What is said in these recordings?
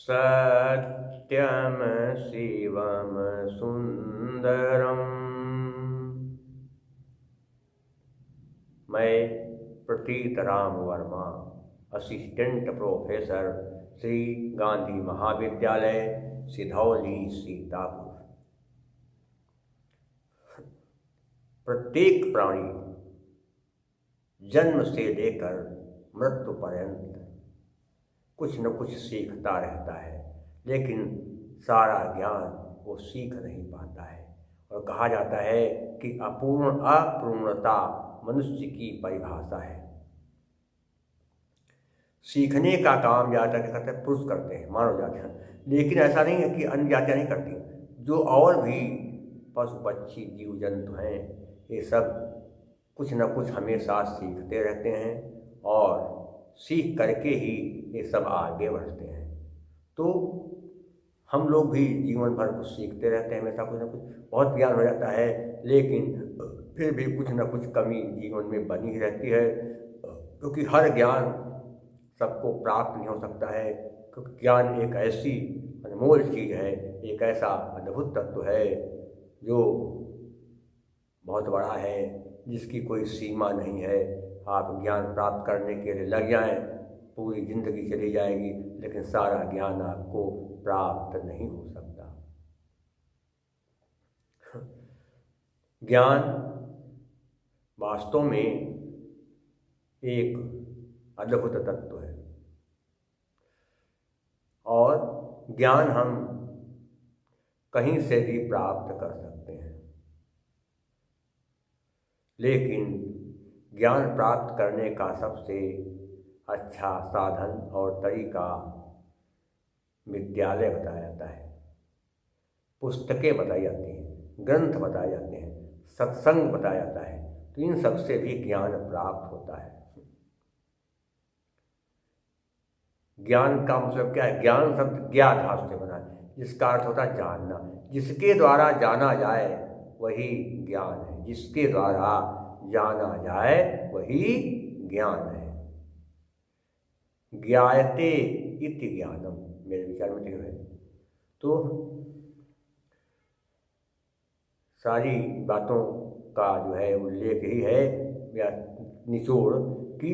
सत्यम शिवम सुंदरम। मैं प्रतीत Ram Verma, assistant professor, Shri Gandhi महाविद्यालय, सिधौली, सीतापुर। प्रत्येक प्राणी जन्म से लेकर मृत्यु पर्यंत कुछ न कुछ सीखता रहता है, लेकिन सारा ज्ञान वो सीख नहीं पाता है। और कहा जाता है कि अपूर्णता मनुष्य की परिभाषा है। सीखने का काम ज़्यादातर करते हैं पुरुष करते हैं, मानव जातियाँ, लेकिन ऐसा नहीं है कि अन्य जातियाँ नहीं करती। जो और भी पशु पक्षी जीव जंतु हैं, ये सब कुछ न कुछ हमेशा सीखते रहते हैं और सीख करके ही ये सब आगे बढ़ते हैं। तो हम लोग भी जीवन भर कुछ सीखते रहते हैं, हमेशा कुछ न कुछ। बहुत ज्ञान हो जाता है, लेकिन फिर भी कुछ न कुछ कमी जीवन में बनी ही रहती है, क्योंकि हर ज्ञान सबको प्राप्त नहीं हो सकता है। क्योंकि ज्ञान एक ऐसी अनमोल चीज़ है, एक ऐसा अद्भुत तत्व है जो बहुत बड़ा है, जिसकी कोई सीमा नहीं है। आप ज्ञान प्राप्त करने के लिए लग जाएं, पूरी जिंदगी चली जाएगी, लेकिन सारा ज्ञान आपको प्राप्त नहीं हो सकता। ज्ञान वास्तव में एक अद्भुत तत्व है और ज्ञान हम कहीं से भी प्राप्त कर सकते हैं, लेकिन ज्ञान प्राप्त करने का सबसे अच्छा साधन और तरीका विद्यालय बताया जाता है, पुस्तकें बताई जाती हैं, ग्रंथ बताए जाते हैं, सत्संग बताया जाता है। तो इन सब से भी ज्ञान प्राप्त होता है। ज्ञान का मतलब क्या है? ज्ञान शब्द ज्ञा धातु से बना है, जिसका अर्थ होता है जानना। जिसके द्वारा जाना जाए वही ज्ञान है, जिसके द्वारा जाना जाए वही ज्ञान है। ज्ञायते इति ज्ञानम, मेरे विचार में तो है। तो सारी बातों का जो है उल्लेख ही है या निचोड़ कि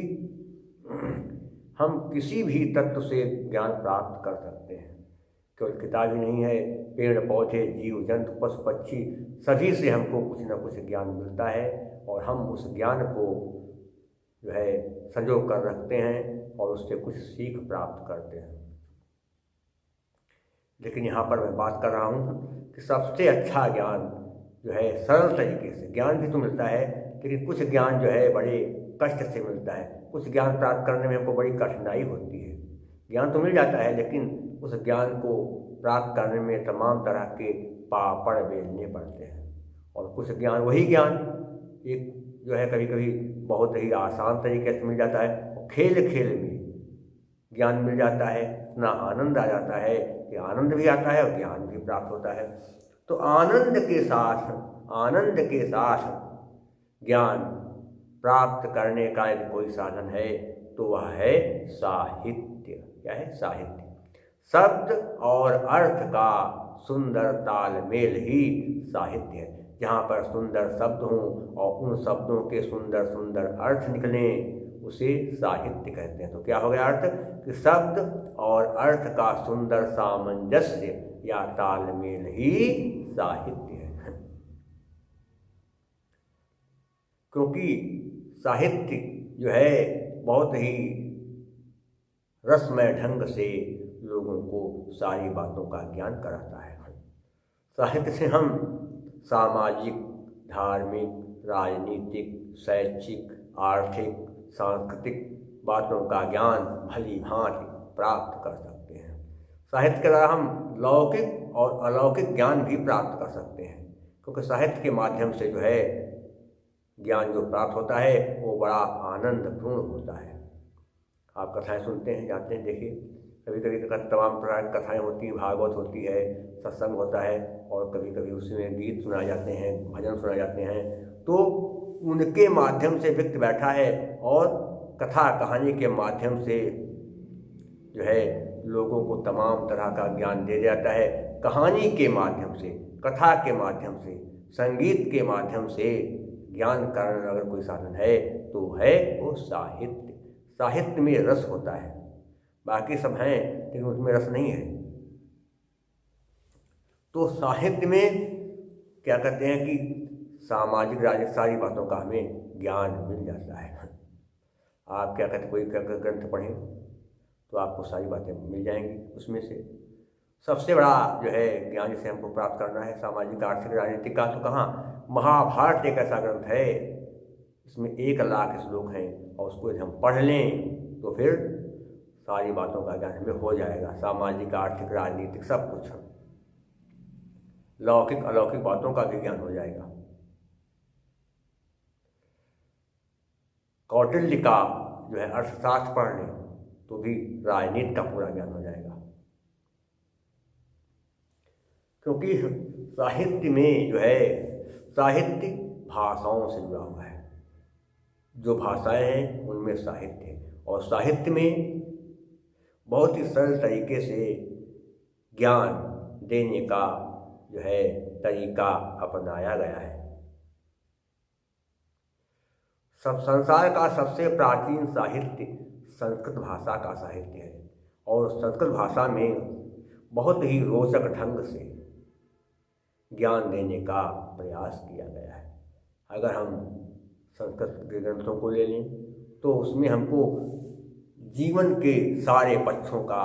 हम किसी भी तत्व से ज्ञान प्राप्त कर सकते हैं। केवल किताब ही नहीं है, पेड़ पौधे जीव जंतु पशु पक्षी सभी से हमको कुछ न कुछ ज्ञान मिलता है और हम उस ज्ञान को जो है संजो कर रखते हैं और उससे कुछ सीख प्राप्त करते हैं। लेकिन यहाँ पर मैं बात कर रहा हूँ कि सबसे अच्छा ज्ञान जो है सरल तरीके से, ज्ञान भी तो मिलता है, लेकिन कुछ ज्ञान जो है बड़े कष्ट से मिलता है। कुछ ज्ञान प्राप्त करने में हमको बड़ी कठिनाई होती है। ज्ञान तो मिल जाता है, लेकिन उस ज्ञान को प्राप्त करने में तमाम तरह के पापड़ बेलने पड़ते हैं। और कुछ ज्ञान, वही ज्ञान एक जो है कभी कभी बहुत ही आसान तरीके से मिल जाता है, और खेल खेल में ज्ञान मिल जाता है। इतना आनंद आ जाता है कि आनंद भी आता है और ज्ञान भी प्राप्त होता है। तो आनंद के साथ ज्ञान प्राप्त करने का यदि कोई साधन है तो वह है साहित्य। क्या है? साहित्य। शब्द और अर्थ का सुंदर तालमेल ही साहित्य है। जहाँ पर सुंदर शब्द हों और उन शब्दों के सुंदर सुंदर अर्थ निकलें, उसे साहित्य कहते हैं। तो क्या हो गया अर्थ? कि शब्द और अर्थ का सुंदर सामंजस्य या तालमेल ही साहित्य है। क्योंकि साहित्य जो है बहुत ही रसमय ढंग से लोगों को सारी बातों का ज्ञान कराता है। साहित्य से हम सामाजिक, धार्मिक, राजनीतिक, शैक्षिक, आर्थिक, सांस्कृतिक बातों का ज्ञान भली भांति प्राप्त कर सकते हैं। साहित्य के द्वारा हम लौकिक और अलौकिक ज्ञान भी प्राप्त कर सकते हैं, क्योंकि साहित्य के माध्यम से जो है ज्ञान जो प्राप्त होता है वो बड़ा आनंदपूर्ण होता है। आप कथाएं सुनते हैं, जाते हैं, देखिए कभी कभी तमाम प्रकार की कथाएं होती हैं, भागवत होती है, सत्संग होता है, और कभी कभी उसमें गीत सुनाए जाते हैं, भजन सुनाए जाते हैं। तो उनके माध्यम से व्यक्ति बैठा है और कथा कहानी के माध्यम से जो है लोगों को तमाम तरह का ज्ञान दे जाता है। कहानी के माध्यम से, कथा के माध्यम से, संगीत के माध्यम से ज्ञान कारण अगर कोई साधन है तो है वो साहित्य। साहित्य में रस होता है, बाकी सब हैं लेकिन उसमें रस नहीं है। तो साहित्य में क्या कहते हैं कि सामाजिक राजनीतिक सारी बातों का हमें ज्ञान मिल जाता है। आप क्या कहते, कोई क्या ग्रंथ पढ़ें तो आपको सारी बातें मिल जाएंगी। उसमें से सबसे बड़ा जो है ज्ञान जिसे हमको प्राप्त करना है सामाजिक आर्थिक राजनीतिक का, तो कहाँ, महाभारत एक ऐसा ग्रंथ है, इसमें 1,00,000 श्लोक हैं और उसको यदि हम पढ़ लें तो फिर सारी बातों का ज्ञान हमें हो जाएगा। सामाजिक आर्थिक राजनीतिक सब कुछ, लौकिक अलौकिक बातों का भी ज्ञान हो जाएगा। कौटिल्य का जो है अर्थशास्त्र पढ़ लें तो भी राजनीति का पूरा ज्ञान हो जाएगा, क्योंकि साहित्य में जो है, साहित्य भाषाओं से जुड़ा हुआ है। जो भाषाएं हैं उनमें साहित्य है, और साहित्य में बहुत ही सरल तरीके से ज्ञान देने का जो है तरीका अपनाया गया है। सब संसार का सबसे प्राचीन साहित्य संस्कृत भाषा का साहित्य है, और संस्कृत भाषा में बहुत ही रोचक ढंग से ज्ञान देने का प्रयास किया गया है। अगर हम संस्कृत के ग्रंथों को ले लें तो उसमें हमको जीवन के सारे पक्षों का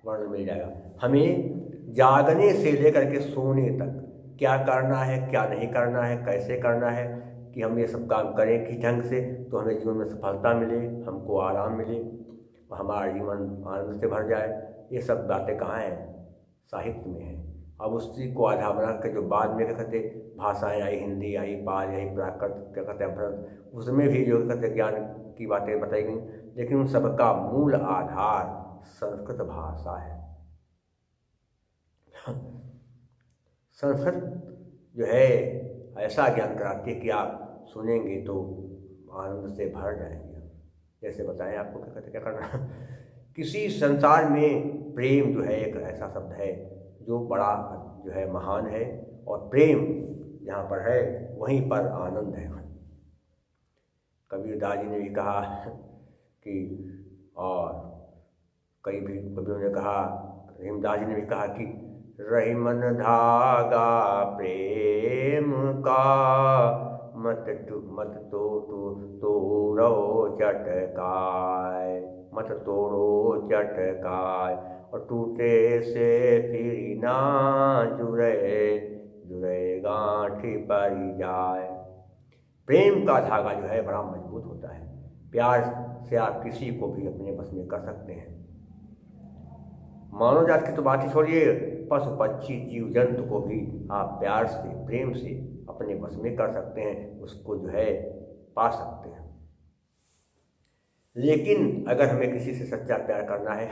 वर्णन मिल जाएगा। हमें जागने से लेकर के सोने तक क्या करना है, क्या नहीं करना है, कैसे करना है, कि हम ये सब काम करें किस ढंग से तो हमें जीवन में सफलता मिले, हमको आराम मिले, हमारा जीवन आनंद से भर जाए। ये सब बातें कहाँ हैं, साहित्य में है। अब उसी को आधार बना कर जो बाद में क्या कहते भाषाएं आई, हिंदी आई, पाल आई, प्राकृत क्या कहते हैं भरत, उसमें भी जो कहते ज्ञान की बातें बताई गई, लेकिन उन सबका मूल आधार संस्कृत भाषा है। संस्कृत जो है ऐसा ज्ञान कराती है कि आप सुनेंगे तो आनंद से भर जाएंगे। जैसे बताएं आपको क्या कहते क्या करना। किसी संसार में प्रेम जो है एक ऐसा शब्द है जो बड़ा जो है महान है, और प्रेम जहाँ पर है वहीं पर आनंद है। कबीरदास जी ने भी कहा कि, और कई भी कवियों ने कहा, रहीमदास जी ने भी कहा कि रही मन धागा प्रेम का, मत तोड़ो चटकाय, मत तोड़ो चटकाय, और टूटे से फिर ना जुड़े, जुड़े गांठी पर जाए। प्रेम का धागा जो है बड़ा मजबूत होता है। प्यार से आप किसी को भी अपने बस में कर सकते हैं। मानव जात की तो बात ही छोड़िए, पशु पक्षी जीव जंतु को भी आप प्यार से प्रेम से अपने बस में कर सकते हैं, उसको जो है पा सकते हैं। लेकिन अगर हमें किसी से सच्चा प्यार करना है,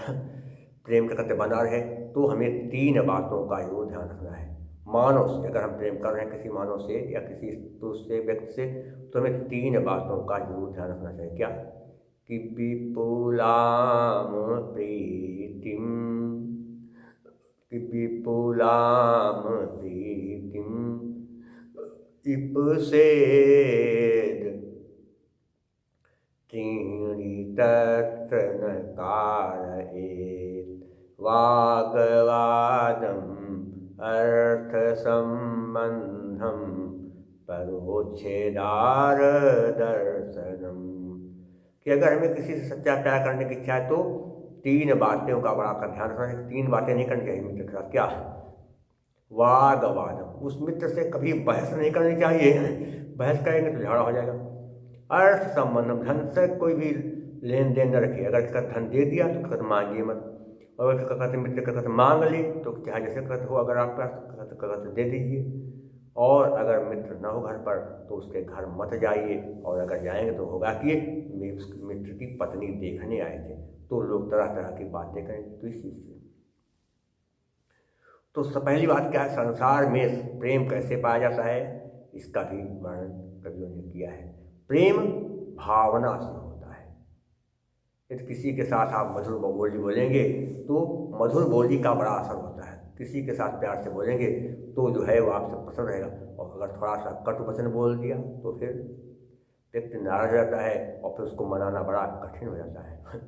प्रेम का कहते बना रहे, तो हमें 3 बातों का जरूर ध्यान रखना है। मानव से अगर हम प्रेम कर रहे हैं किसी मानव से या किसी पुरुष से, व्यक्ति से, तो हमें 3 बातों का जरूर ध्यान रखना चाहिए। क्या कि विपुलाम प्रीतिम, कि विपुलाम प्रीतिम इपसेद त्रीणि तत्र न कारयेत्, वाग्वादम अर्थ संबंधम परोच्छेदार दर्शनम। कि अगर हमें किसी से सच्चा प्यार करने की इच्छा है तो 3 बातों का बड़ा का ध्यान रखना है। 3 बातें नहीं करनी चाहिए मित्र के साथ। क्या? वादवादम, उस मित्र से कभी बहस नहीं करनी चाहिए। बहस करेंगे तो झगड़ा हो जाएगा। अर्थ संबंधम, धन से कोई भी लेन देन न रखिए। अगर इसका धन दे दिया तो कहते मांगिए मत, और अगर कहते मित्र का कहते मांग ले तो चाहे जैसे कहते हो, अगर आपका कहते दे दीजिए। और अगर मित्र न हो घर पर तो उसके घर मत जाइए, और अगर जाएंगे तो होगा कि उस मित्र की पत्नी देखने आए थे, तो लोग तरह तरह की बातें करेंगे। तो इस चीज़ से तो पहली बात क्या है, संसार में प्रेम कैसे पाया जाता है, इसका भी वर्णन कवियों ने किया है। प्रेम भावना से होता है। यदि किसी के साथ आप मधुर बोली बोलेंगे तो मधुर बोली का बड़ा असर होता है। किसी के साथ प्यार से बोलेंगे तो जो है वो आपसे पसंद रहेगा, और अगर थोड़ा सा कटु वचन बोल दिया तो फिर व्यक्ति नाराज हो जाता है और फिर उसको मनाना बड़ा कठिन हो जाता है।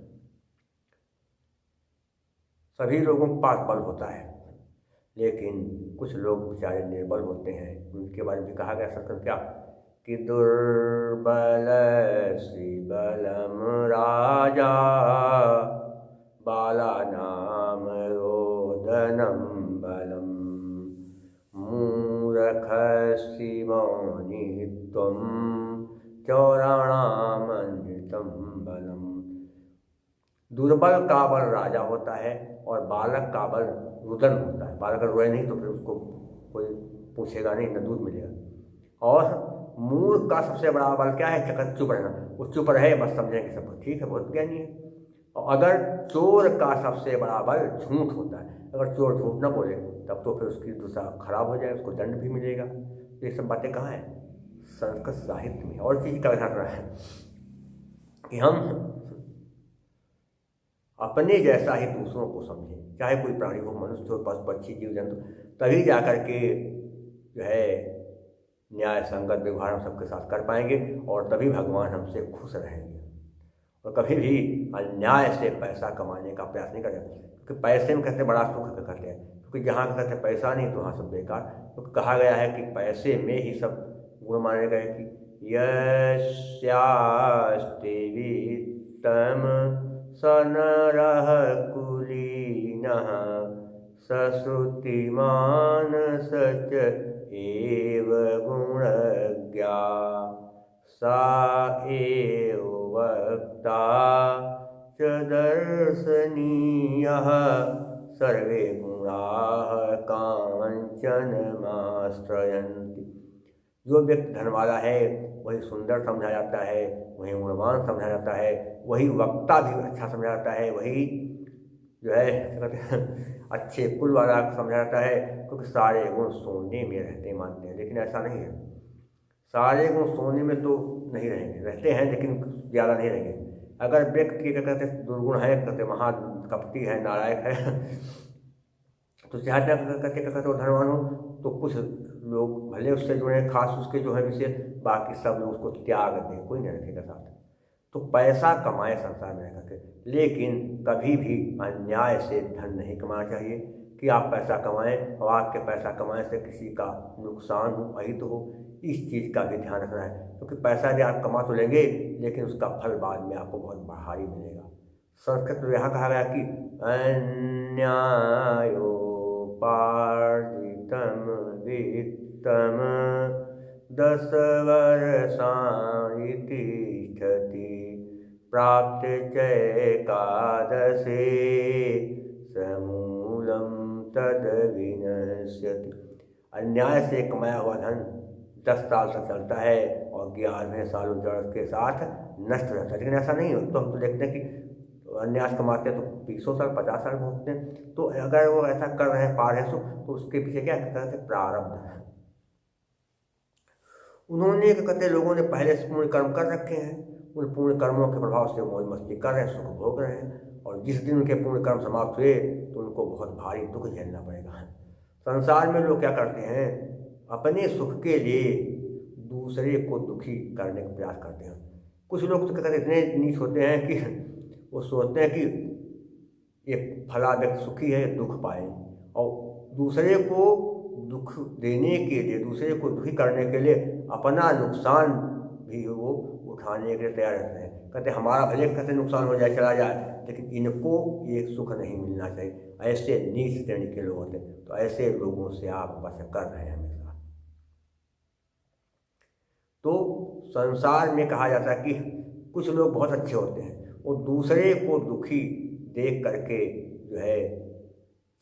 सभी लोगों के पास बल होता है, लेकिन कुछ लोग बेचारे निर्बल होते हैं। उनके बारे में कहा गया सत्संग क्या कि दुर्बल बलम राजा बाला नाम रोदनम बलम मूर्ख मौनि त्वम चौराणामन्वितम बलम। दुर्बल का बल राजा होता है और बालक का बल रुदन होता है। बालक अगर रोए नहीं तो फिर उसको कोई पूछेगा नहीं, न दूध मिलेगा। और मूर्ख का सबसे बड़ा बल क्या है? चुप रहना। वो चुप रहे, बस समझेंगे सब ठीक है, बहुत ज्ञानी है। और अगर चोर का सबसे बड़ा बल झूठ होता है। अगर चोर झूठ न बोले तब तो फिर उसकी दूसरा खराब हो जाए, उसको दंड भी मिलेगा। ये सब बातें कहाँ हैं? संस्कृत साहित्य में। और चीज़ का ध्यान रखना है कि हम अपने जैसा ही दूसरों को समझें, चाहे कोई प्राणी हो, मनुष्य हो, पशु पक्षी जीव जंतु, तभी जा कर के जो है न्याय संगत व्यवहार हम सबके साथ कर पाएंगे और तभी भगवान हमसे खुश रहेंगे। और कभी भी अन्याय से पैसा कमाने का प्रयास नहीं करें, क्योंकि पैसे में कहते बड़ा सुख करते हैं, क्योंकि जहाँ कहते पैसा नहीं तो वहाँ सब बेकार। क्योंकि कहा गया है कि पैसे में ही सब गुण माने गए कि यस्यास्ति वित्तम सनरः कुलीनः सश्रुतिमान सच एव गुणज्ञा सा एव वक्ता च दर्शनीयः सर्वे गुणाः कांचनमाश्रयन्ति। जो व्यक्ति धन वाला है वही सुंदर समझा जाता है, वही गुणवान समझा जाता है, वही वक्ता भी अच्छा समझा जाता है, वही जो है अच्छे कुल वाला समझा जाता है, क्योंकि सारे गुण सोने में रहते मानते हैं। लेकिन ऐसा नहीं है, सारे गुण सोने में तो नहीं रहेंगे, रहते हैं लेकिन ज़्यादा नहीं रहेंगे। अगर व्यक्ति क्या कहते दुर्गुण है, कहते महा कपटी है, नालायक है, तो चाहते कहते कहते वो धनवान हो तो कुछ लोग भले उससे जुड़े, खास उसके जो है विशेष, बाकी सब लोग उसको त्याग दें, कोई नहीं रखेगा साथ। तो पैसा कमाए संसार में रह करके, लेकिन कभी भी अन्याय से धन नहीं कमाना चाहिए कि आप पैसा कमाएं और आपके पैसा कमाने से किसी का नुकसान हो, अहित हो। इस चीज़ का भी ध्यान रखना है, क्योंकि पैसा भी आप कमा तो लेंगे लेकिन उसका फल बाद में आपको बहुत भारी मिलेगा। संस्कृत में यहाँ कहा गया कि अन्यायोपार्जितं वित्तं 10 वर्षाणि तिष्ठति प्राप्ते चैकादशे समूलं तद् विनश्यति। अन्याय से कमाया हुआ धन 10 साल तक चलता है और 11वें साल जड़ के साथ नष्ट हो जाता है। लेकिन ऐसा नहीं हो, तो हम तो देखते हैं कि अन्याय कमाते हैं तो 20 साल 50 साल भोगते हैं। तो अगर वो ऐसा कर रहे हैं पारस, तो उसके पीछे क्या कहते हैं? प्रारब्ध है। उन्होंने कहते लोगों ने पहले से पूर्ण कर्म कर रखे हैं, उन पूर्ण कर्मों के प्रभाव से मौज मस्ती कर रहे हैं, सुख भोग रहे हैं, और जिस दिन उनके पूर्ण कर्म समाप्त हुए तो उनको बहुत भारी दुख झेलना पड़ेगा। संसार में लोग क्या करते हैं? अपने सुख के लिए दूसरे को दुखी करने का प्रयास करते हैं। कुछ लोग तो कहते इतने नीच होते हैं कि वो सोचते हैं कि ये फला व्यक्ति सुखी है, दुख पाए, और दूसरे को दुख देने के लिए, दूसरे को दुखी करने के लिए अपना नुकसान भी वो उठाने के लिए तैयार रहते हैं। कहते हमारा भले कहते नुकसान हो जाए, चला जाए, लेकिन इनको ये सुख नहीं मिलना चाहिए। ऐसे नीच श्रेणी के लोग होते हैं, तो ऐसे लोगों से आप बच कर रहे हैं हमेशा। तो संसार में कहा जाता है कि कुछ लोग बहुत अच्छे होते हैं, वो दूसरे को दुखी देख करके जो है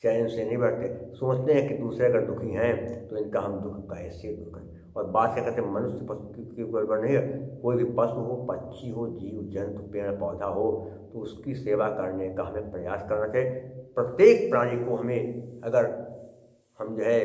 चैन से नहीं बैठते, सोचते हैं कि दूसरे अगर दुखी हैं तो इनका हम दुख कैसे दूर करें। और बात क्या कहते हैं, मनुष्य पशु की गड़बड़ नहीं है, कोई भी पशु हो, पक्षी हो, जीव जंतु, पेड़ पौधा हो, तो उसकी सेवा करने का हमें प्रयास करना चाहिए। प्रत्येक प्राणी को हमें, अगर हम जो है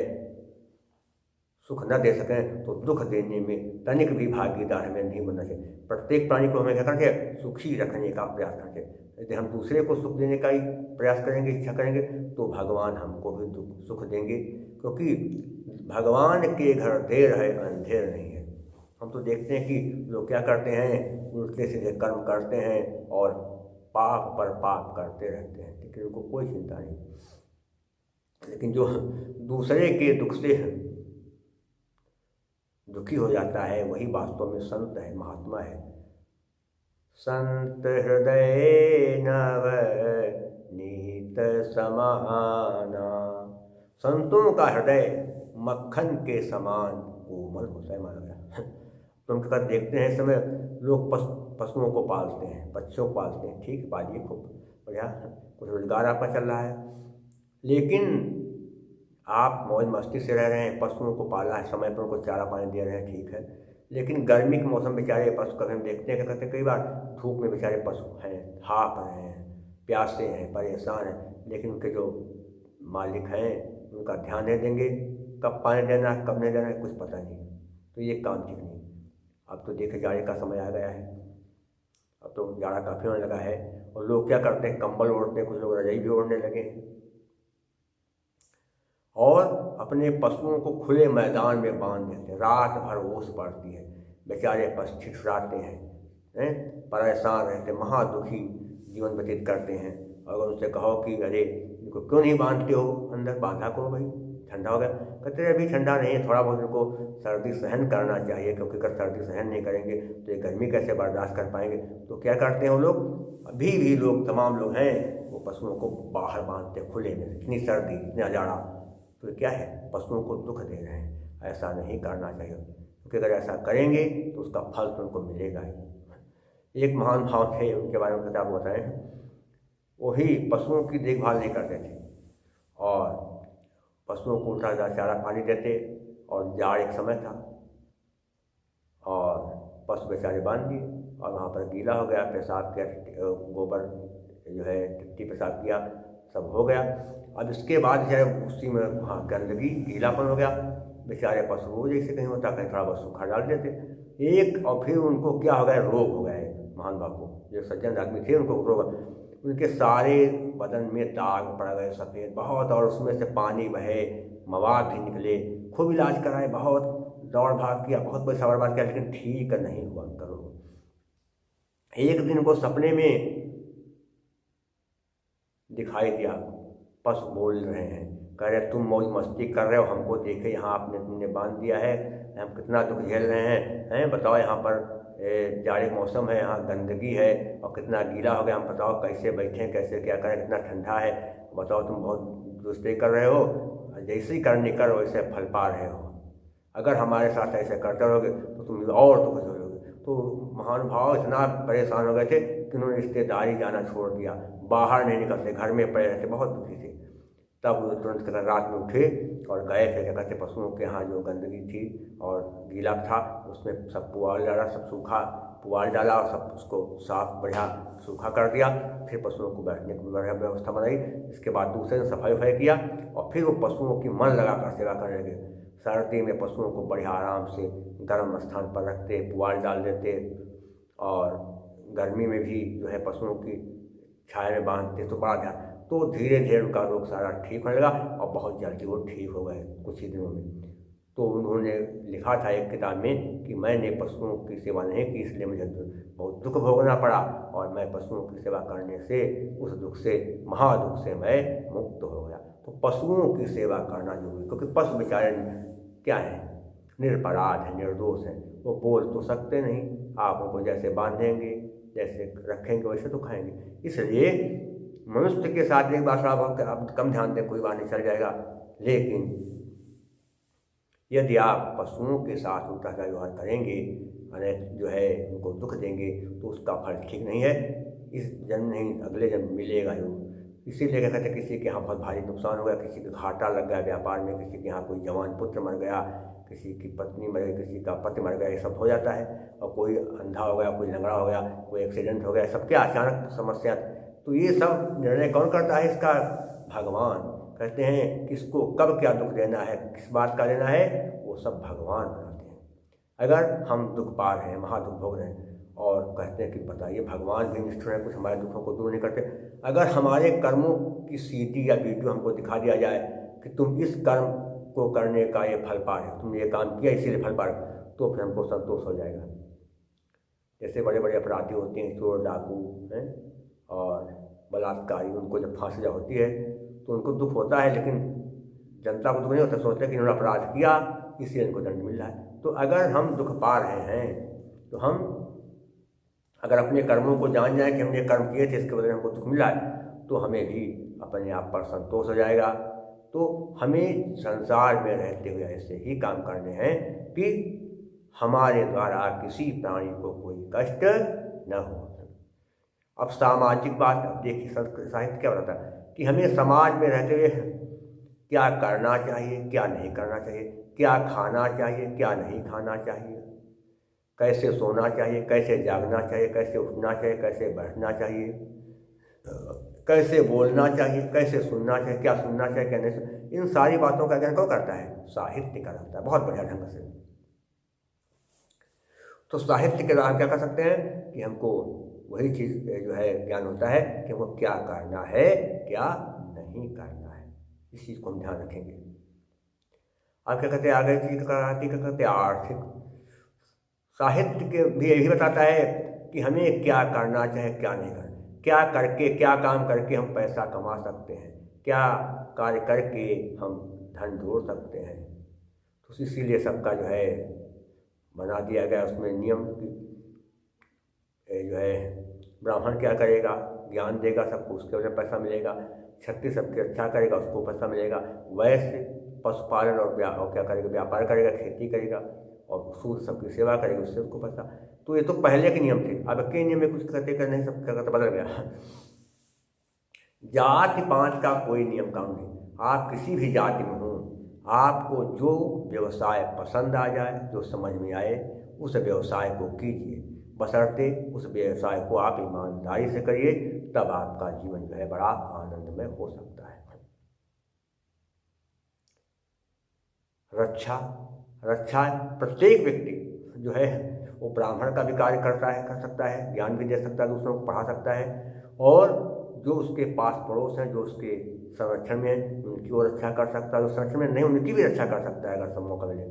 सुख न दे सकें तो दुख देने में तनिक भी भागीदार हमें नहीं बनना चाहिए। प्रत्येक प्राणी को हमें क्या करना चाहिए, सुखी रखने का प्रयास करना चाहिए। यदि हम दूसरे को सुख देने का ही प्रयास करेंगे, इच्छा करेंगे, तो भगवान हमको भी सुख देंगे, क्योंकि भगवान के घर देर है अंधेर नहीं है। हम तो देखते हैं कि लोग क्या करते हैं, उल्टे सीधे कर्म करते हैं और पाप पर पाप करते रहते हैं, लेकिन उनको कोई चिंता नहीं। लेकिन जो दूसरे के दुख से दुखी हो जाता है वही वास्तव में संत है, महात्मा है। संत हृदय नव नीत समाना, संतों का हृदय मक्खन के समान कोमल होता है, माना गया। तुम क्या देखते हैं, इस समय लोग पशुओं को पालते हैं, पक्षियों को पालते हैं, ठीक पालिए, खूब बढ़िया, कुछ रोजगार आपका चल रहा है, लेकिन आप मौज मस्ती से रह रहे हैं, पशुओं को पाला है, समय पर उनको चारा पानी दे रहे हैं, ठीक है। लेकिन गर्मी के मौसम बेचारे पशु कभी हम देखते हैं, क्या कहते हैं, कई बार धूप में बेचारे पशु हैं, हाफ रहे हैं, प्यासे हैं, परेशान हैं, लेकिन उनके जो मालिक हैं उनका ध्यान नहीं देंगे, कब पानी देना है, कब नहीं देना है, कुछ पता नहीं। तो ये काम ठीक नहीं। अब तो देखे जाड़े का समय आ गया है, अब तो जाड़ा काफ़ी होने लगा है, और लोग क्या करते हैं, कंबल ओढ़ते हैं, कुछ लोग रजाई भी ओढ़ने लगे हैं, और अपने पशुओं को खुले मैदान में बांध देते हैं। रात भर ओस पड़ती है, बेचारे पशु ठिठुराते हैं, परेशान रहते, महादुखी जीवन व्यतीत करते हैं। अगर उनसे कहो कि अरे इनको क्यों नहीं बांधते हो, अंदर बांधा करो भाई, ठंडा हो गया, कहते हैं अभी ठंडा नहीं है, थोड़ा बहुत इनको सर्दी सहन करना चाहिए, क्योंकि अगर सर्दी सहन नहीं करेंगे तो ये गर्मी कैसे बर्दाश्त कर पाएंगे। तो क्या करते हैं वो लोग, अभी भी लोग, तमाम लोग हैं, वो पशुओं को बाहर बांधते खुले में, इतनी सर्दी, इतना जाड़ा, तो क्या है, पशुओं को दुख दे रहे हैं। ऐसा नहीं करना चाहिए, क्योंकि अगर ऐसा करेंगे तो उसका फल तो उनको मिलेगा ही। एक महान भाव थे, उनके बारे में किताब बताएं, वही पशुओं की देखभाल नहीं करते थे और पशुओं को उल्टा चारा पानी देते, और जाड़ एक समय था और पशु बेचारे बांध दिए, और वहाँ पर गीला हो गया, पेशाब किया, गोबर जो है टिट्टी पेशाब किया, सब हो गया। अब इसके बाद जो है उसी में वहाँ गंदगी, गीलापन हो गया, बेचारे पशु वो जैसे कहीं होता, कहीं थोड़ा बहुत सूखा डाल देते एक, और फिर उनको क्या हो गया, रोग हो गया है। महान बाबू को, जो सज्जन आदमी थे, उनको रोग, उनके सारे बदन में दाग पड़ गए सफ़ेद बहुत, और उसमें से पानी बहे, मवाद भी निकले, खूब इलाज कराए, बहुत दौड़ भाग किया, बहुत पैसा बर्बाद किया, लेकिन ठीक नहीं हुआ उनका रोग। एक दिन को सपने में दिखाई दिया, पशु बोल रहे हैं, कह रहे तुम मौज मस्ती कर रहे हो, हमको देखे यहाँ आपने तुमने बांध दिया है, हम कितना दुख झेल रहे हैं, बताओ यहाँ पर जाड़े मौसम है, यहाँ गंदगी है और कितना गीला हो गया, हम बताओ कैसे बैठें, कैसे क्या करें, कितना ठंडा है, बताओ तुम बहुत दुष्टे कर रहे हो, जैसे ही करने कर वैसे फल पा रहे हो, अगर हमारे साथ ऐसे करते रहोगे तो तुम और दुख झेलोगे। तो महानुभाव इतना परेशान हो गए थे कि उन्होंने रिश्तेदारी जाना छोड़ दिया, बाहर नहीं निकलते, घर में पड़े रहते, बहुत दुखी थे। तब वो तुरंत कर रात में उठे और गए, फिर क्या कहते पशुओं के यहाँ जो गंदगी थी और गीला था उसमें सब पुआल डाला, सब सूखा पुआल डाला और सब उसको साफ बढ़िया सूखा कर दिया। फिर पशुओं को बैठने की बढ़िया व्यवस्था बनाई। इसके बाद दूसरे दिन सफाई वफाई किया और फिर वो पशुओं की मन लगा कर सेवा करने लगे। सर्दी में पशुओं को बढ़िया आराम से गर्म स्थान पर रखते, पुआल डाल देते, और गर्मी में भी जो है पशुओं की छाया में बांधते, तो बड़ा ध्यान। तो धीरे धीरे उनका रोग सारा ठीक होने लगा और बहुत जल्दी वो ठीक हो गए कुछ ही दिनों में। तो उन्होंने लिखा था एक किताब में कि मैंने पशुओं की सेवा नहीं की, इसलिए मुझे बहुत दुख भोगना पड़ा, और मैं पशुओं की सेवा करने से उस दुख से, महादुख से मैं मुक्त हो गया। तो पशुओं की सेवा करना जरूरी, क्योंकि पशु बेचारे क्या है, निरपराध है, निर्दोष है, वो बोल तो सकते नहीं, आप उनको जैसे बांधेंगे, जैसे रखेंगे वैसे तो खाएंगे। इसलिए मनुष्य के साथ एक बार आप कम ध्यान दें, कोई बात नहीं, चल जाएगा, लेकिन यदि आप पशुओं के साथ उल्टा व्यवहार करेंगे, जो है उनको दुख देंगे, तो उसका फल ठीक नहीं है, इस जन्म नहीं अगले जन्म मिलेगा ही। इसीलिए कहते हैं किसी के यहाँ बहुत भारी नुकसान हो गया, किसी का घाटा लग गया व्यापार में, किसी के यहाँ कोई जवान पुत्र मर गया, किसी की पत्नी मर गई, किसी का पति मर गया, ये सब हो जाता है। और कोई अंधा हो गया, कोई लंगड़ा हो गया, कोई एक्सीडेंट हो गया, सबके अचानक समस्या। तो ये सब निर्णय कौन करता है इसका? भगवान। कहते हैं किसको कब क्या दुख देना है, किस बात का देना है, वो सब भगवान बनाते हैं। अगर हम दुख पा रहे हैं, महादुख भोग रहे हैं और कहते हैं कि बताइए भगवान भी निष्ठुर है, कुछ हमारे दुखों को दूर नहीं करते। अगर हमारे कर्मों की सीडी या वीडियो हमको दिखा दिया जाए कि तुम इस कर्म को करने का ये फल पा रहे हो, तुमने ये काम किया इसीलिए फल पा रहे हो, तो फिर हमको संतोष हो जाएगा। जैसे बड़े बड़े अपराधी होते हैं, चोर डाकू हैं और बलात्कारी, उनको जब फांसी होती है तो उनको दुख होता है, लेकिन जनता को दुख नहीं होता, सोचते हैं कि इन्होंने अपराध किया इसलिए इनको दंड मिल रहा है। तो अगर हम दुख पा रहे हैं तो हम अगर अपने कर्मों को जान जाए कि हमने ये कर्म किए थे इसके बदले हमको दुख मिला है, तो हमें भी अपने आप पर संतोष हो जाएगा। तो हमें संसार में रहते हुए ऐसे ही काम करने हैं कि हमारे द्वारा किसी प्राणी को कोई कष्ट न हो। अब सामाजिक बात, अब देखिए साहित्य क्या बताता है कि हमें समाज में रहते हुए क्या करना चाहिए, क्या नहीं करना चाहिए, क्या खाना चाहिए, क्या नहीं खाना चाहिए, कैसे सोना चाहिए, कैसे जागना चाहिए, कैसे उठना चाहिए, कैसे बैठना चाहिए, कैसे बोलना चाहिए, कैसे सुनना चाहिए, क्या सुनना चाहिए, क्या नहीं सुनना, इन सारी बातों का ज्ञान कौन करता है? साहित्य का रहता है, बहुत बढ़िया ढंग से। तो साहित्य के द्वारा क्या कर सकते हैं कि हमको वही चीज़ जो है ज्ञान होता है कि हमको क्या करना है, क्या नहीं करना है। इस चीज़ को हम ध्यान रखेंगे। अब क्या कहते हैं आगे चीज कराती, क्या कहते हैं आर्थिक। साहित्य के भी यही बताता है कि हमें क्या करना चाहिए, क्या नहीं करना, क्या करके, क्या काम करके हम पैसा कमा सकते हैं, क्या कार्य करके हम धन जोड़ सकते हैं। तो इसीलिए सबका जो है बना दिया गया उसमें नियम कि जो है ब्राह्मण क्या करेगा, ज्ञान देगा सबको, उसके वजह पैसा मिलेगा। क्षत्रिय सबकी रक्षा करेगा, उसको पैसा मिलेगा। वैश्य पशुपालन और क्या करेगा, व्यापार करेगा, खेती करेगा, और सूद सबकी सेवा करेगा, उससे उसको पैसा। तो ये तो पहले के नियम थे। अब के नियम में कुछ कहते कर नहीं, सब क्या कहते बदल गया। जाति पांच का कोई नियम कानून नहीं। आप किसी भी जाति में हो, आपको जो व्यवसाय पसंद आ जाए, जो समझ में आए, उस व्यवसाय को कीजिए, बशर्ते उस व्यवसाय को आप ईमानदारी से करिए, तब आपका जीवन जो है बड़ा आनंदमय हो सकता है। रक्षा, रक्षा प्रत्येक व्यक्ति जो है वो ब्राह्मण का भी कार्य करता है, कर सकता है, ज्ञान भी दे सकता है, दूसरों को पढ़ा सकता है, और जो उसके पास पड़ोस हैं, जो उसके संरक्षण में है, उनकी वो रक्षा कर सकता है, जो संरक्षण में नहीं उनकी भी रक्षा कर सकता है अगर सब मौका मिले।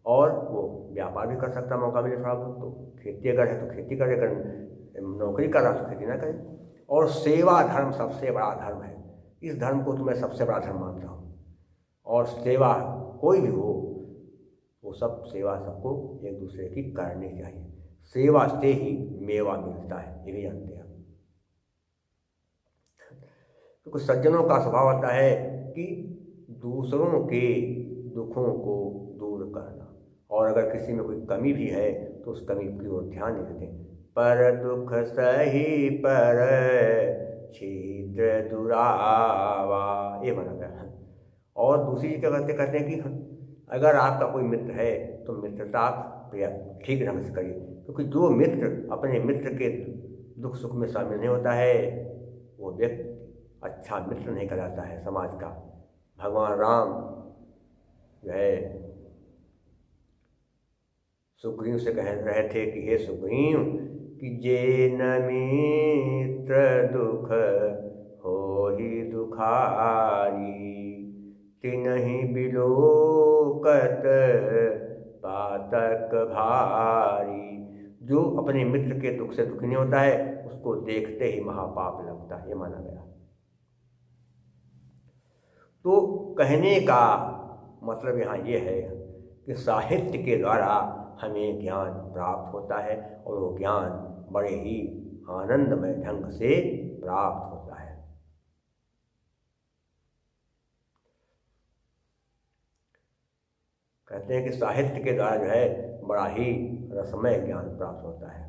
और वो व्यापार भी कर सकता है मौका मिले थोड़ा बहुत। तो खेती अगर है तो खेती करे, अगर नौकरी कर रहा है तो खेती ना करे। और सेवा धर्म सबसे बड़ा धर्म है। इस धर्म को तो मैं सबसे बड़ा धर्म मानता हूँ। और सेवा कोई भी हो, वो सब सेवा सबको एक दूसरे की करनी चाहिए। सेवा से ही मेवा मिलता है, ये भी जानते हैं। तो कुछ सज्जनों का स्वभाव होता है कि दूसरों के दुखों को दूर करना, और अगर किसी में कोई कमी भी है तो उस कमी की ओर ध्यान नहीं देते। पर दुख सही पर छिद्र दुरावा, ये माना गया। और दूसरी क्या कहते हैं कि अगर आपका कोई मित्र है तो मित्रता आप ठीक ढंग से करिए, क्योंकि जो मित्र अपने मित्र के दुख सुख में शामिल नहीं होता है, वो व्यक्ति अच्छा मित्र नहीं कहलाता है समाज का। भगवान राम जो है सुग्रीव से कह रहे थे कि हे सुग्रीव, कि जे न मित्र दुख हो ही दुखारी, तिनहि बिलोकत पातक भारी। जो अपने मित्र के दुख से दुखी नहीं होता है, उसको देखते ही महापाप लगता है, ये माना गया। तो कहने का मतलब यहाँ ये है कि साहित्य के द्वारा हमें ज्ञान प्राप्त होता है, और वो ज्ञान बड़े ही आनंदमय ढंग से प्राप्त होता है। कहते हैं कि साहित्य के द्वारा जो है बड़ा ही रसमय ज्ञान प्राप्त होता है।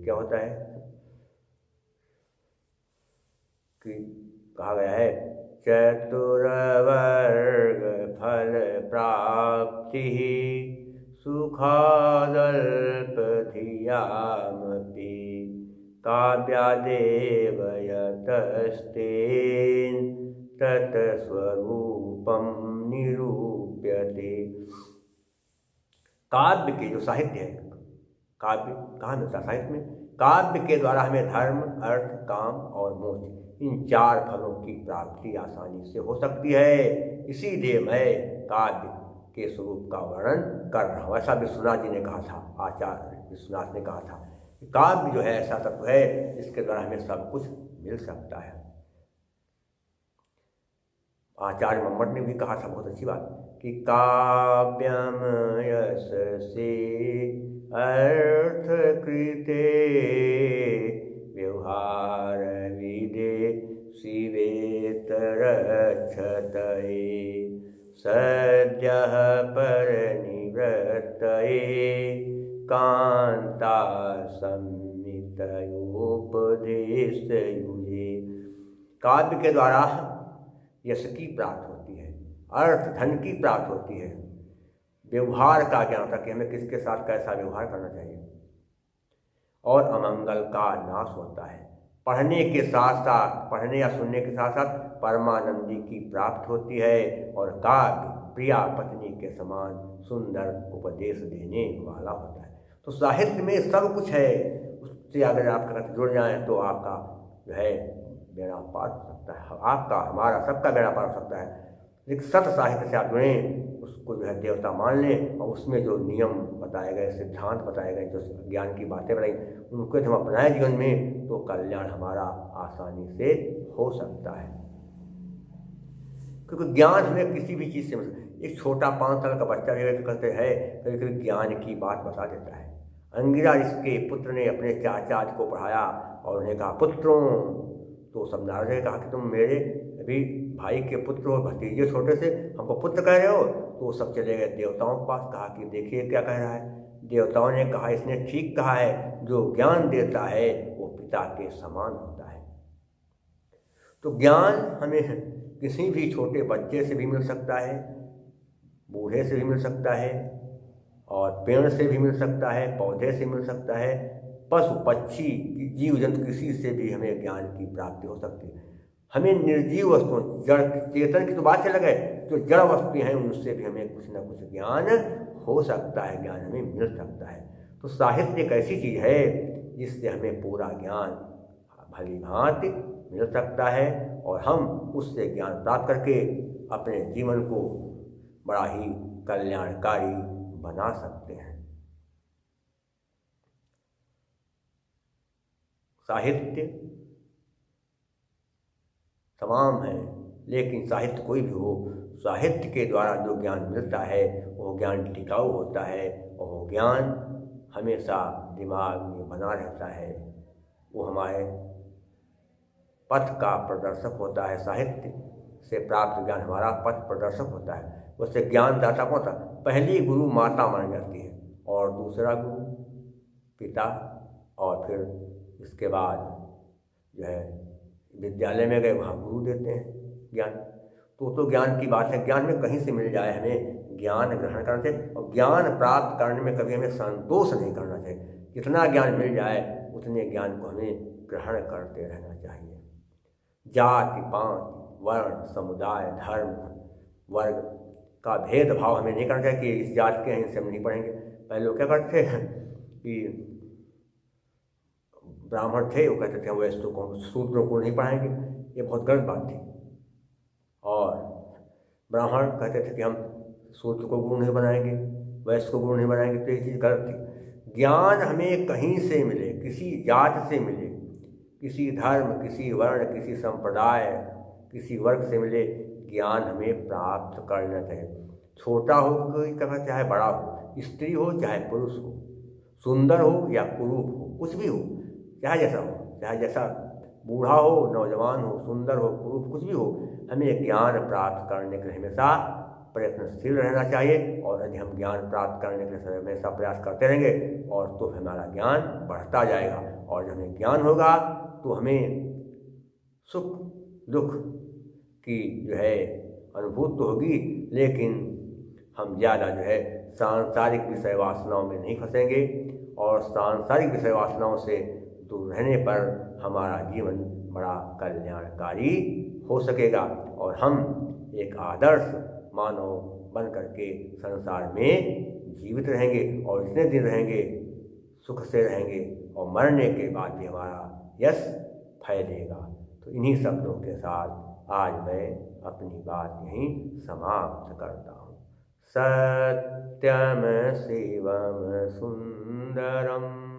क्या होता है कि कहा गया है, चतुर्वर्ग फल प्राप्ति सुखादल्प धियामपि, काव्यादेव यतस्तेन तत्स्वरूपम निरूप्यते। काव्य के जो साहित्य है, काव्य कहाँ मिलता है साहित्य में? काव्य के द्वारा हमें धर्म, अर्थ, काम और मोक्ष इन 4 फलों की प्राप्ति आसानी से हो सकती है। इसीलिए मैं काव्य के स्वरूप का वर्णन कर रहा हूँ। ऐसा विश्वनाथ जी ने कहा था, आचार्य विश्वनाथ ने कहा था कि काव्य जो है ऐसा तत्व है जिसके द्वारा हमें सब कुछ मिल सकता है। आचार्य मम्मट ने भी कहा था बहुत अच्छी बात कि काव्यम यशसे अर्थ कृते व्यवहार विदे शिवेतरक्षतये सद्यः परनिवृत्तये कान्ता संमितयोपदेशयुजे। काव्य के द्वारा यश की प्राप्त होती है, अर्थ धन की प्राप्त होती है, व्यवहार का ज्ञान होता है कि हमें किसके साथ कैसा व्यवहार करना चाहिए, और अमंगल का नाश होता है। पढ़ने के साथ साथ, पढ़ने या सुनने के साथ साथ परमानंदी की प्राप्ति होती है, और काव्य प्रिया पत्नी के समान सुंदर उपदेश देने वाला होता है। तो साहित्य में सब कुछ है, उससे अगर आपका जुड़ जाए तो आपका जो है बेड़ा पार हो सकता है, आपका हमारा सबका बेड़ा पार हो सकता है। एक सत साहित्य से आप जुड़ें, उसको जो है देवता मान लें, और उसमें जो नियम बताए गए, सिद्धांत बताए गए, जो ज्ञान की बातें बताई, उनको हम अपनाएं जीवन में, तो कल्याण हमारा आसानी से हो सकता है। क्योंकि ज्ञान हमें किसी भी चीज़ से एक छोटा 5 साल का बच्चा भी कहते हैं कभी कभी ज्ञान की बात बता देता है। अंगिरा इसके पुत्र ने अपने चाचा को पढ़ाया और उन्हें कहा पुत्रों, तो सब नारद ने कहा कि तुम मेरे अभी भाई के पुत्र हो, भतीजे छोटे से, हमको पुत्र कह रहे हो। तो सब चले गए देवताओं के पास, कहा कि देखिए क्या कह रहा है। देवताओं ने कहा इसने ठीक कहा है, जो ज्ञान देता है वो पिता के समान होता है। तो ज्ञान हमें किसी भी छोटे बच्चे से भी मिल सकता है, बूढ़े से भी मिल सकता है, और पेड़ से भी मिल सकता है, पौधे से मिल सकता है, पशु पक्षी जीव जंतु किसी से भी हमें ज्ञान की प्राप्ति हो सकती है। हमें निर्जीव वस्तुओं, जड़ चेतन की तो बात अलग है, जो जड़ वस्तुएं हैं उनसे भी हमें कुछ ना कुछ ज्ञान हो सकता है, ज्ञान हमें मिल सकता है। तो साहित्य एक ऐसी चीज़ है जिससे हमें पूरा ज्ञान भली भांति मिल सकता है, और हम उससे ज्ञान प्राप्त करके अपने जीवन को बड़ा ही कल्याणकारी बना सकते हैं। साहित्य तमाम है, लेकिन साहित्य कोई भी हो, साहित्य के द्वारा जो ज्ञान मिलता है वो ज्ञान टिकाऊ होता है, और वो ज्ञान हमेशा दिमाग में बना रहता है। वो हमारे पथ का प्रदर्शक होता है। साहित्य से प्राप्त ज्ञान हमारा पथ प्रदर्शक होता है। उससे ज्ञानदाता कौन था? पहली गुरु माता मानी जाती है, और दूसरा गुरु पिता, और फिर इसके बाद जो है विद्यालय में गए, वहाँ गुरु देते हैं ज्ञान। तो ज्ञान की बात है। ज्ञान में कहीं से मिल जाए, हमें ज्ञान ग्रहण करना चाहिए, और ज्ञान प्राप्त करने में कभी हमें संतोष नहीं करना चाहिए। जितना ज्ञान मिल जाए उतने ज्ञान को हमें ग्रहण करते रहना चाहिए। जाति पात वर्ण समुदाय धर्म वर्ग का भेदभाव हमें नहीं करना चाहिए कि इस जात के हैं इनसे हम नहीं पढ़ेंगे। पहले लोग क्या करते हैं कि ब्राह्मण थे, वो कहते थे हम वैश्यों को, शूद्रों को नहीं पढ़ाएंगे। ये बहुत गलत बात थी। और ब्राह्मण कहते थे कि हम शूद्र को गुरु नहीं बनाएंगे, वैश्य को गुरु नहीं बनाएंगे, तो ये चीज़ गलत थी। ज्ञान हमें कहीं से मिले, किसी जात से मिले, किसी धर्म, किसी वर्ण, किसी संप्रदाय, किसी वर्ग से मिले, ज्ञान हमें प्राप्त करना चाहिए। छोटा हो कोई कहा, चाहे बड़ा हो, स्त्री हो चाहे पुरुष हो, सुंदर हो या कुरूप हो, कुछ भी हो, चाहे जैसा हो, चाहे जैसा बूढ़ा हो, नौजवान हो, सुंदर हो, कुरूप, कुछ भी हो, हमें ज्ञान प्राप्त करने के लिए हमेशा प्रयत्नशील रहना चाहिए। और यदि हम ज्ञान प्राप्त करने के लिए हमेशा प्रयास करते रहेंगे और तो हमारा ज्ञान बढ़ता जाएगा। और जब हमें ज्ञान होगा तो हमें सुख दुख की जो है अनुभूति तो होगी, लेकिन हम ज़्यादा जो है सांसारिक विषय वासनाओं में नहीं फंसेंगे, और सांसारिक विषय वासनाओं से दूर रहने पर हमारा जीवन बड़ा कल्याणकारी हो सकेगा और हम एक आदर्श मानव बन करके संसार में जीवित रहेंगे और जितने दिन रहेंगे सुख से रहेंगे और मरने के बाद भी हमारा यश फैलेगा। तो इन्हीं शब्दों के साथ आज मैं अपनी बात यहीं समाप्त करता हूँ। सत्यम शिवम सुंदरम